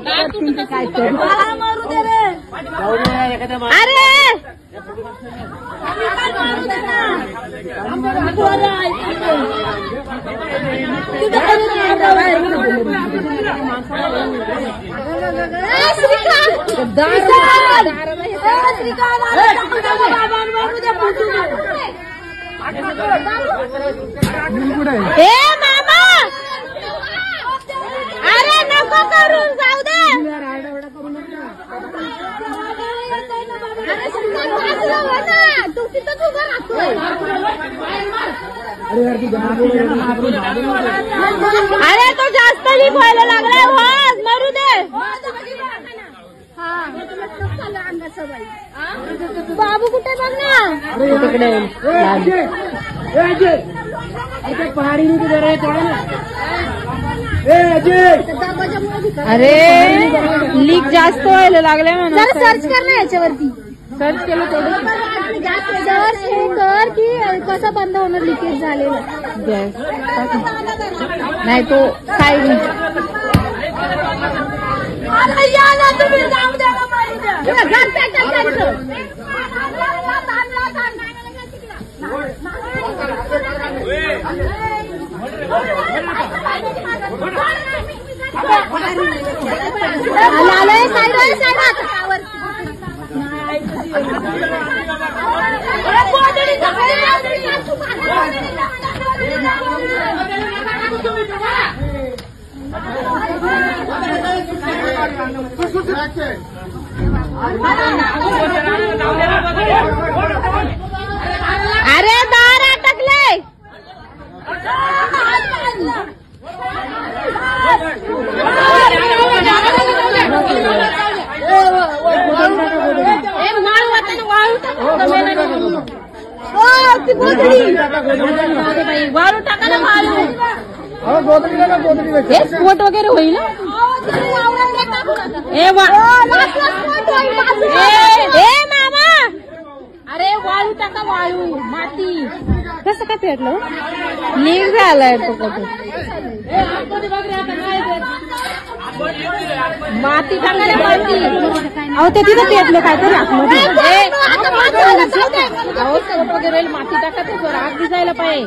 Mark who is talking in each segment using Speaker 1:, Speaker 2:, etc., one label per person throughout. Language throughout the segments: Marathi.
Speaker 1: काय मारू दे रे. अरे मामा अरे नको करून जाऊ दे. तू तिथंच उभं राहतोय. अरे तो जास्त लिपायला लागलाय. वाज मारू दे. बाबू कुठे बघ ना तिकडे पहाडी अरे लीक जास्त व्हायला लागले म्हणून सर्च कर ना याच्यावरती. सर्च केलं थोडं सर्च कर की कसं बंद होणार लिकेज झालेलं. नाही तो काय अरे दार अटकले. वाळू टाका ना. स्फोट वगैरे होईल. मामा अरे वाळू टाका. वाळू माती कसं काय पेटलं. लीक झालाय तो कधी. माती टाका रे माती. अहो ते तिथं पेटलं काय तरी आतमध्ये. अहो स्फोट वगैरे माती टाका. ते आग भिजायला पाहिजे.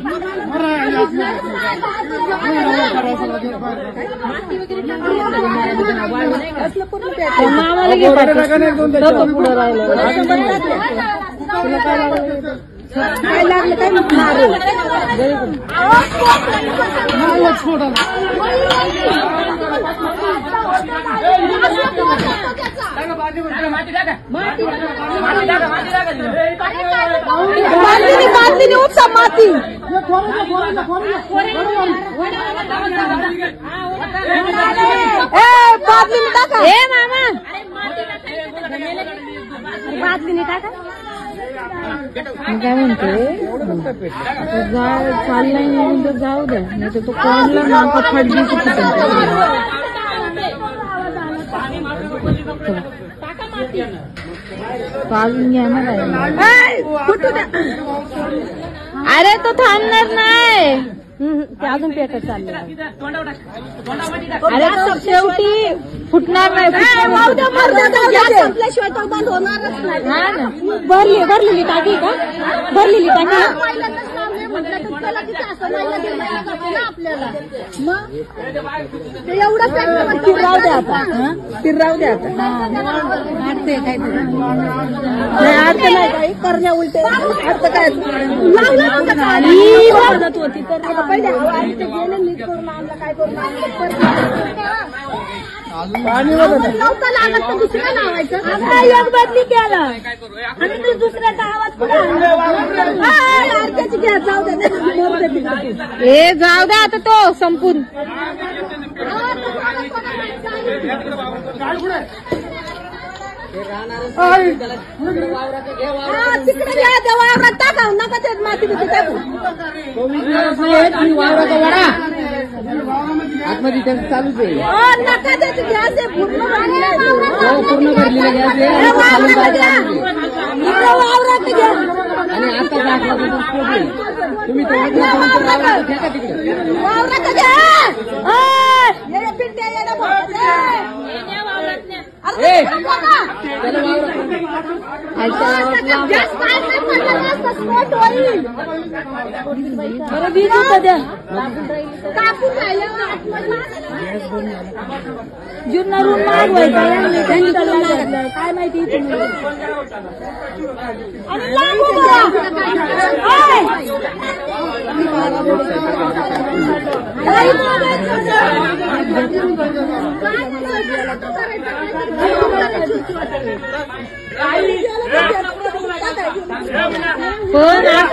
Speaker 1: मामाला घे पुढं राहिलं. काय लागलं काय मारू. माती उपसा माती. बादलीने टाका. ए मामा बादलीने टाका. मी काय म्हणते चाललाय म्हणून तर जाऊ द्या. नाही तर तो कोणला ना फडली पाळून घ्या ना. अरे तो थांबणार नाही. ते अजून पेटत चाललं. अरे तो शेवटी फुटणार नाही. संपल्याशिवाय तो बंद होणारच नाही. भरलेली टाकी का. भरलेली टाकी आपल्याला मग ते एवढं राहू द्या आता. राहू द्या आता. अर्थ नाही काही करण्या उलटे. अर्थ काय होती तर पहिले गेले नीट करून आणलं. काय करून नव्हतं लागत तर दुसरं लावायचं. एक बदली केलं आणि तू दुसऱ्याचा आवाज अर्ध्याची घ्या. जाऊ द्या. हे जाऊ द्या आता तो संपून. तिकडे घ्या. त्या वावरात टाका. नका ते माती बिती टाकू. आतमध्ये त्यांचं चालूच आहे. नका ते गॅस आहे. पूर्ण भरलेला गॅस आहे. वावरात घ्या. आणि आता तुम्ही वावरात घ्या. पिंट्या बरं वीज द्या जुन्नरून मागवायचा काय माहिती पण